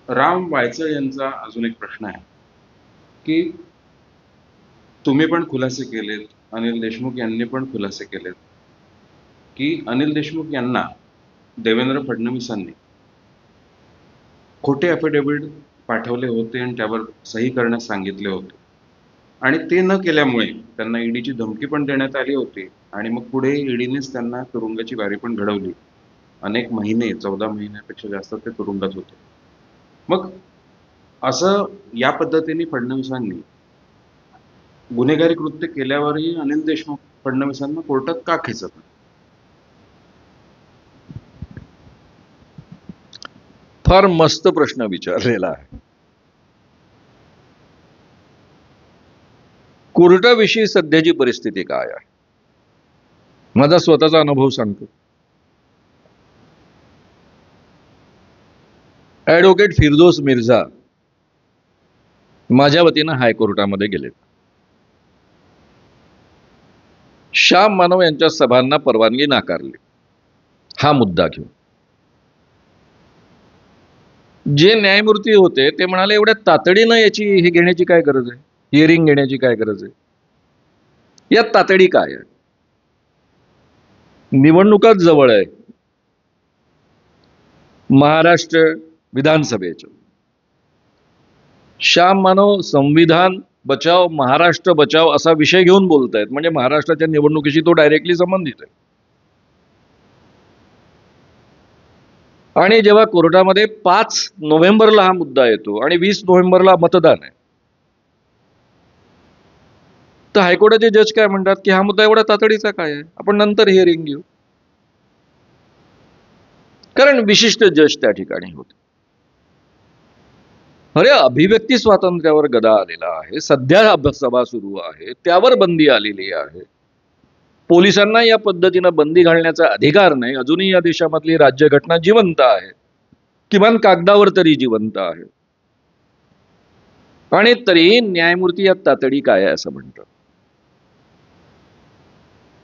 राम वायचळ यांचा अजून एक प्रश्न आहे की तुम्ही पण खुलासे केलेत, अनिल देशमुख यांनी पण खुलासे केलेत की अनिल देशमुख यांना देवेंद्र फडणवीसांनी खोटे अफिडेव्हिट पाठवले होते आणि त्यावर सही करण्यास सांगितले होते आणि ते न केल्यामुळे त्यांना ईडीची धमकी पण देण्यात आली होती आणि मग पुढे ईडीनेच त्यांना तुरुंगाची बारी पण घडवली. अनेक महिने, 14 महिन्यापेक्षा जास्त ते तुरुंगात होते. मग असं या पद्धतीने फडणवीसांनी गुन्हेगारी कृत्य केल्यावरही अनिल देशमुख फडणवीसांना कोर्टात का खेचत नाही? फार मस्त प्रश्न विचारलेला आहे. कोर्टाविषयी सध्याची परिस्थिती काय आहे? माझा स्वतःचा अनुभव सांगतो. ॲडव्होकेट फिरदोस मिर्झा माझ्या वतीनं हायकोर्टामध्ये गेले. श्याम मानव यांच्या सभांना परवानगी नाकारली. हा मुद्दा घेऊन जे न्यायमूर्ती होते ते म्हणाले, एवढ्या तातडीनं याची हे घेण्याची काय गरज आहे, हिअरिंग घेण्याची काय गरज आहे, यात तातडी काय आहे? निवडणुकाच जवळ आहे, महाराष्ट्र विधानसभेच्या. श्याम मानव संविधान बचाव महाराष्ट्र बचाव असा विषय घेऊन बोलतायत, म्हणजे महाराष्ट्राच्या निवडणुकीशी तो डायरेक्टली संबंधित आहे. आणि जेव्हा कोर्टामध्ये 5 नोव्हेंबरला हा मुद्दा येतो आणि 20 नोव्हेंबरला मतदान आहे, तर हायकोर्टाचे जज काय म्हणतात की हा मुद्दा एवढा तातडीचा काय आहे, आपण नंतर हिअरिंग घेऊ. कारण विशिष्ट जज त्या ठिकाणी होते. अरे, अभिव्यक्ती स्वातंत्र्यावर गदा आलेला आहे, सध्या सभा सुरू आहे, त्यावर बंदी आलेली आहे. पोलिसांना या पद्धतीनं बंदी घालण्याचा अधिकार नाही. अजूनही या देशामधली राज्यघटना जिवंत आहे, किमान कागदावर तरी जिवंत आहे. आणि तरी न्यायमूर्ती यात तातडी काय आहे असं म्हणतात.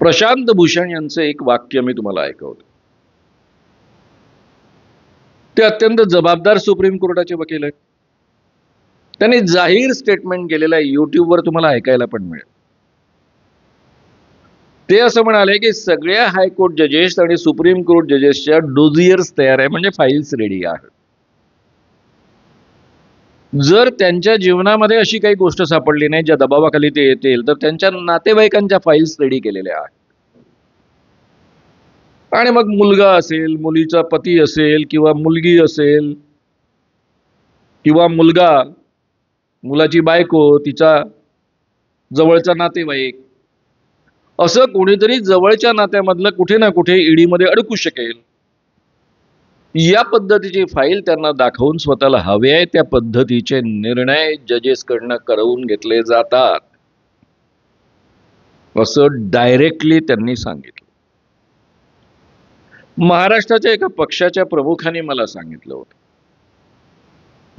प्रशांत भूषण यांचं एक वाक्य मी तुम्हाला ऐकवतो. ते अत्यंत जबाबदार सुप्रीम कोर्टाचे वकील आहेत. त्यांनी जाहीर स्टेटमेंट केलेलं आहे, युट्यूबवर तुम्हाला ऐकायला पण मिळेल. ते असं म्हणाले की सगळ्या हायकोर्ट जजेस आणि सुप्रीम कोर्ट जजेसच्या डोजियर्स तयार आहे, म्हणजे फाईल्स रेडी आहेत. जर त्यांच्या जीवनामध्ये अशी काही गोष्ट सापडली नाही ज्या दबावाखाली ते येतील, तर त्यांच्या नातेवाईकांच्या फाईल्स रेडी केलेल्या आहेत. आणि मग मुलगा असेल, मुलीचा पती असेल, किंवा मुलगी असेल, किंवा मुलगा, मुलाची बायको, तिचा जवळचा नातेवाईक, असं कोणीतरी जवळच्या नात्यामधलं कुठे ना कुठे ईडीमध्ये अडकू शकेल. या पद्धतीची फाईल त्यांना दाखवून स्वतःला हवे आहे त्या पद्धतीचे निर्णय जजेसकडनं करवून घेतले जातात, असं डायरेक्टली त्यांनी सांगितलं. महाराष्ट्राच्या एका पक्षाच्या प्रमुखांनी मला सांगितलं होतं,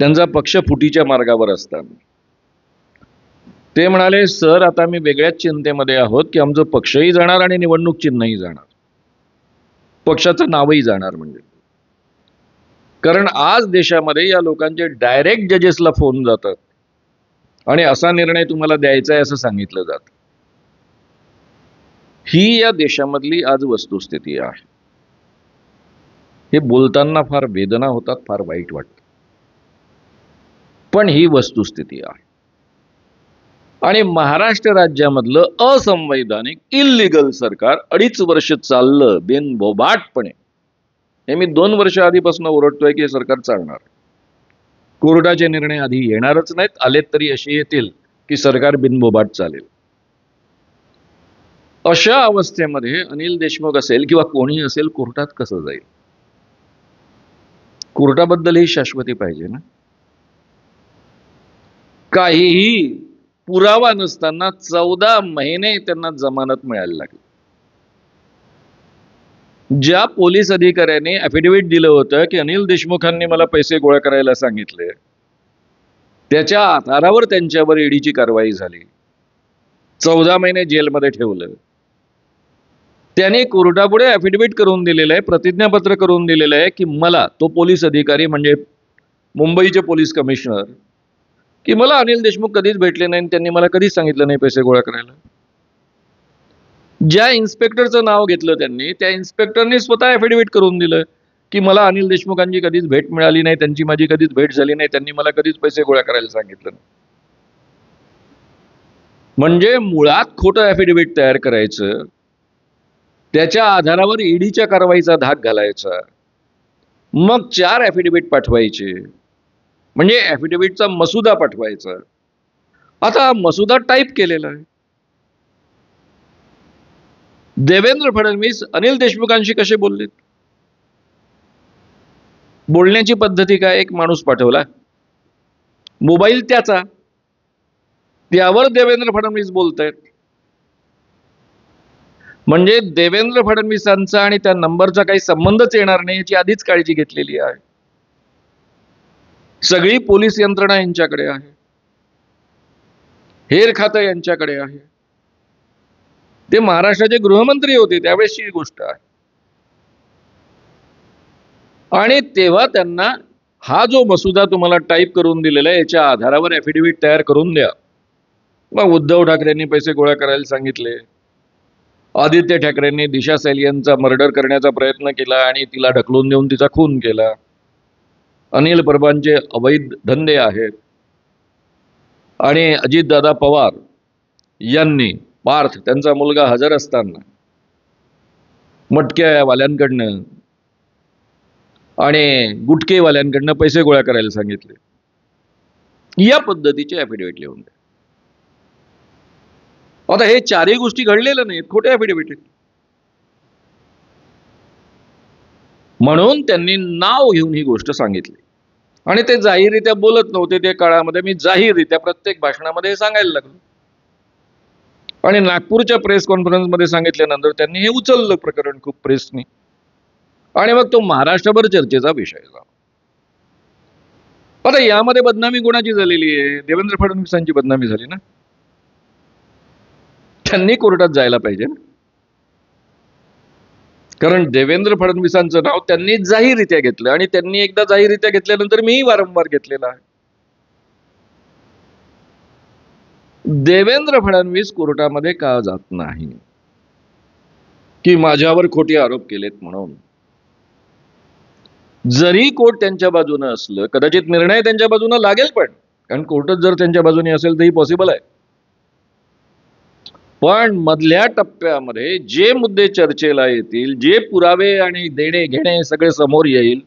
त्यांचा पक्ष फुटीच्या मार्गावर असताना ते म्हणाले, सर आता आम्ही वेगळ्याच चिंतेमध्ये आहोत की आमचं पक्षही जाणार आणि निवडणूक चिन्हही जाणार, पक्षाचं नावही जाणार. म्हणजे कारण आज देशामध्ये या लोकांचे डायरेक्ट जजेसला फोन जातात आणि असा निर्णय तुम्हाला द्यायचा आहे असं सांगितलं जातं. ही या देशामधली आज वस्तुस्थिती आहे. हे बोलताना फार वेदना होतात, फार वाईट वाटतं, पण ही वस्तुस्थिती आहे. आणि महाराष्ट्र राज्यामधलं असंवैधानिक इल्लीगल सरकार 2.5 वर्ष चाललं बिनबोभाटपणे. हे मी 2 वर्ष आधीपासून ओरडतोय की हे सरकार चालणार. कोर्टाचे निर्णय आधी येणारच नाहीत, आलेत तरी असे येतील की सरकार बिनबोभाट चालेल. अशा अवस्थेमध्ये अनिल देशमुख असेल किंवा कोणी असेल कोर्टात कसं जाईल? कोर्टाबद्दल ही शाश्वती पाहिजे ना. काहीही पुरावा नसताना 14 महिने त्यांना जमानत मिळायला लागली. ज्या पोलीस अधिकाऱ्याने अफिडेव्हिट दिलं होतं की अनिल देशमुखांनी मला पैसे गोळा करायला सांगितले, त्याच्या आधारावर त्यांच्यावर ईडीची कारवाई झाली, 14 महिने जेलमध्ये ठेवलं. त्याने कोर्टापुढे अफिडेव्हिट करून दिलेलं आहे, प्रतिज्ञापत्र करून दिलेलं आहे की मला, तो पोलीस अधिकारी म्हणजे मुंबईचे पोलीस कमिशनर की मला अनिल देशमुख कधीच भेटले नाही आणि त्यांनी मला कधीच सांगितलं नाही पैसे गोळा करायला. ज्या इन्स्पेक्टरचं नाव घेतलं त्यांनी, त्या इन्स्पेक्टरने स्वतः ॲफिडेव्हिट करून दिलं की मला अनिल देशमुखांची कधीच भेट मिळाली नाही, त्यांची माझी कधीच भेट झाली नाही, त्यांनी मला कधीच पैसे गोळा करायला सांगितलं नाही. म्हणजे मुळात खोटं ॲफिडेव्हिट तयार करायचं, त्याच्या आधारावर ईडीच्या कारवाईचा धाक घालायचा, मग 4 ॲफिडेव्हिट पाठवायचे, म्हणजे ॲफिडेव्हिटचा मसुदा पाठवायचा. आता मसुदा टाईप केलेला आहे. देवेंद्र फडणवीस अनिल देशमुखांशी कसे बोललेत? बोलण्याची पद्धती काय? एक माणूस पाठवला, मोबाईल त्याचा, त्यावर देवेंद्र फडणवीस बोलतायत. म्हणजे देवेंद्र फडणवीसांचा आणि त्या नंबरचा काही संबंधच येणार नाही याची आधीच काळजी घेतलेली आहे. सगळी पोलीस यंत्रणा यांच्याकडे आहे, हेर खातं यांच्याकडे आहे. ते महाराष्ट्राचे गृहमंत्री होते त्यावेळेसची गोष्ट आहे. आणि तेव्हा त्यांना हा जो मसुदा तुम्हाला टाईप करून दिलेला आहे याच्या आधारावर ॲफिडेव्हिट तयार करून द्या. मग उद्धव ठाकरेंनी पैसे गोळा करायला सांगितले, आदित्य ठाकरेंनी दिशा सैलियनचा मर्डर करण्याचा प्रयत्न केला आणि तिला ढकलून देऊन तिचा खून केला. अनिल परबांचे अवैध धंदे आहेत. आणि अजितदादा पवार यांनी पार्थ त्यांचा मुलगा हजर असताना मटक्यावाल्यांकडनं आणि गुटकेवाल्यांकडनं पैसे गोळा करायला सांगितले. या पद्धतीचे ॲफिडेव्हिट लिहून द्या. आता हे 4ही गोष्टी घडलेल्या नाहीत, खोटे ॲफिडेव्हिट आहेत. म्हणून त्यांनी नाव घेऊन ही गोष्ट सांगितली आणि ते जाहीररित्या बोलत नव्हते. त्या काळामध्ये मी जाहीररित्या प्रत्येक भाषणामध्ये हे सांगायला लागलो आणि नागपूरच्या प्रेस कॉन्फरन्समध्ये सांगितल्यानंतर त्यांनी हे उचललं प्रकरण खूप प्रेसनी आणि मग तो महाराष्ट्रभर चर्चेचा विषय झाला. आता यामध्ये बदनामी कोणाची झालेली आहे? देवेंद्र फडणवीसांची बदनामी झाली ना. त्यांनी कोर्टात जायला पाहिजे ना, कारण देवेंद्र फडणवीसांचं नाव त्यांनी जाहीररित्या घेतलं आणि त्यांनी एकदा जाहीररित्या घेतल्यानंतर मीही वारंवार घेतलेलं आहे. देवेंद्र फडणवीस कोर्टामध्ये का जात नाही? की माझ्यावर खोटे आरोप केलेत म्हणून. जरी कोर्ट त्यांच्या बाजूने असलं, कदाचित निर्णय त्यांच्या बाजूने लागेल, पण कारण कोर्टच जर त्यांच्या बाजूने असेल तरी पॉसिबल आहे. पण मधल्या टप्प्यामध्ये जे मुद्दे चर्चेला येतील, जे पुरावे आणि देणे घेणे सगळे समोर येईल,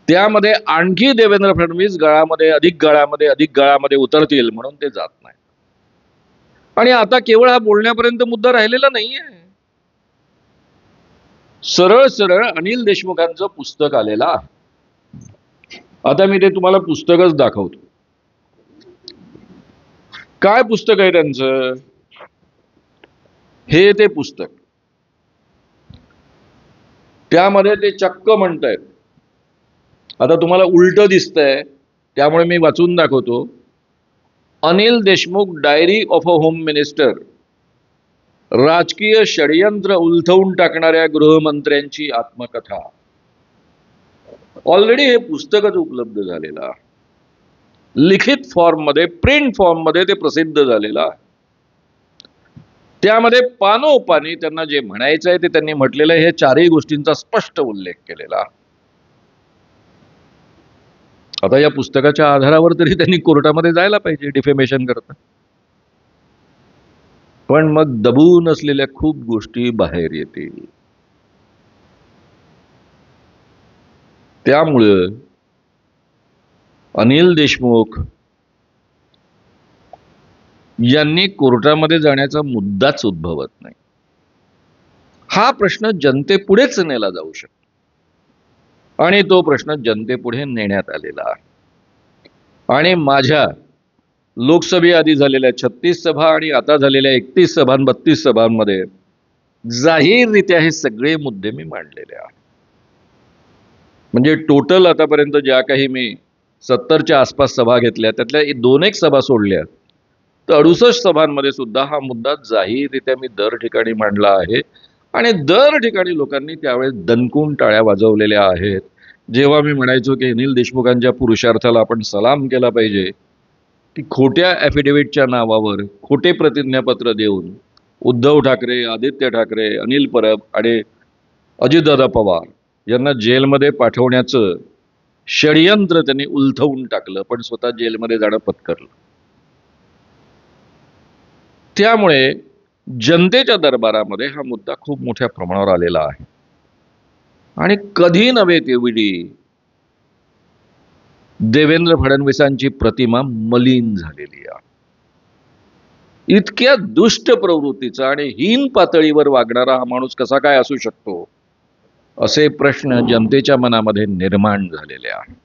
त्यामध्ये आणखी देवेंद्र फडणवीस अधिक गळामध्ये उतरतील म्हणून ते जात नाही. आणि आता केवळ हा बोलण्यापर्यंत मुद्दा राहिलेला नाहीये. सरळ सरळ अनिल देशमुखांचं पुस्तक आलेलं आहे. आता मी ते तुम्हाला पुस्तकच दाखवतो. काय पुस्तक आहे त्यांचं? हे ते पुस्तक. त्यामध्ये ते चक्क म्हणतायत, आता तुम्हाला उलट दिसतंय त्यामुळे मी वाचून दाखवतो. Anil Deshmukh diary of a home minister, राजकीय षडयंत्र उलथवून टाकणाऱ्या गृहमंत्र्यांची आत्मकथा. ऑलरेडी हे पुस्तकच उपलब्ध झालेलं आहे. लिखित फॉर्ममध्ये, प्रिंट फॉर्ममध्ये ते प्रसिद्ध झालेलं आहे. त्यामध्ये पानोपानी त्यांना जे म्हणायचं आहे ते त्यांनी म्हटलेलं आहे. हे 4ही गोष्टींचा स्पष्ट उल्लेख केलेला आहे. आता या पुस्तकाच्या आधारावर तरी त्यांनी कोर्टामध्ये जायला पाहिजे डिफेमेशन करता. पण मग दबून असलेल्या खूप गोष्टी बाहेर येतील. त्यामुळं अनिल देशमुख यांनी कोर्टामध्ये जाण्याचा मुद्दाच उद्भवत नाही. हा प्रश्न जनतेपुढेच नेला जाऊ शकतो आणि तो प्रश्न जनतेपुढे नेण्यात आलेला आहे. आणि माझ्या लोकसभेआधी झालेल्या 36 सभा आणि आता झालेल्या 31 सभा 32 सभांमध्ये जाहीररित्या हे सगळे मुद्दे मी मांडलेले आहेत. म्हणजे टोटल आतापर्यंत ज्या काही मी 70च्या आसपास सभा घेतल्या त्यातल्या 2-1 सभा सोडल्या तर 68 सभांमध्ये सुद्धा हा मुद्दा जाहीररित्या मी दर ठिकाणी मांडला आहे आणि दर ठिकाणी लोकांनी त्यावेळेस दणकून टाळ्या वाजवलेल्या आहेत. जेव्हा मी म्हणायचो की अनिल देशमुखांच्या पुरुषार्थाला आपण सलाम केला पाहिजे, की खोट्या ॲफिडेव्हिटच्या नावावर खोटे प्रतिज्ञापत्र देऊन उद्धव ठाकरे, आदित्य ठाकरे, अनिल परब आणि अजितदादा पवार यांना जेलमध्ये पाठवण्याचं षडयंत्र त्यांनी उलथवून टाकलं, पण स्वतः जेलमध्ये जाणं पत्करलं. त्यामुळे जनतेच्या दरबारामध्ये हा मुद्दा खूप मोठ्या प्रमाणावर आलेला आहे. आणि कधी नव्हे तेवढी देवेंद्र फडणवीसांची प्रतिमा मलिन झालेली आहे. इतक्या दुष्ट प्रवृत्तीचा आणि हीन पातळीवर वागणारा हा माणूस कसा काय असू शकतो, असे प्रश्न जनतेच्या मनामध्ये निर्माण झालेले आहेत.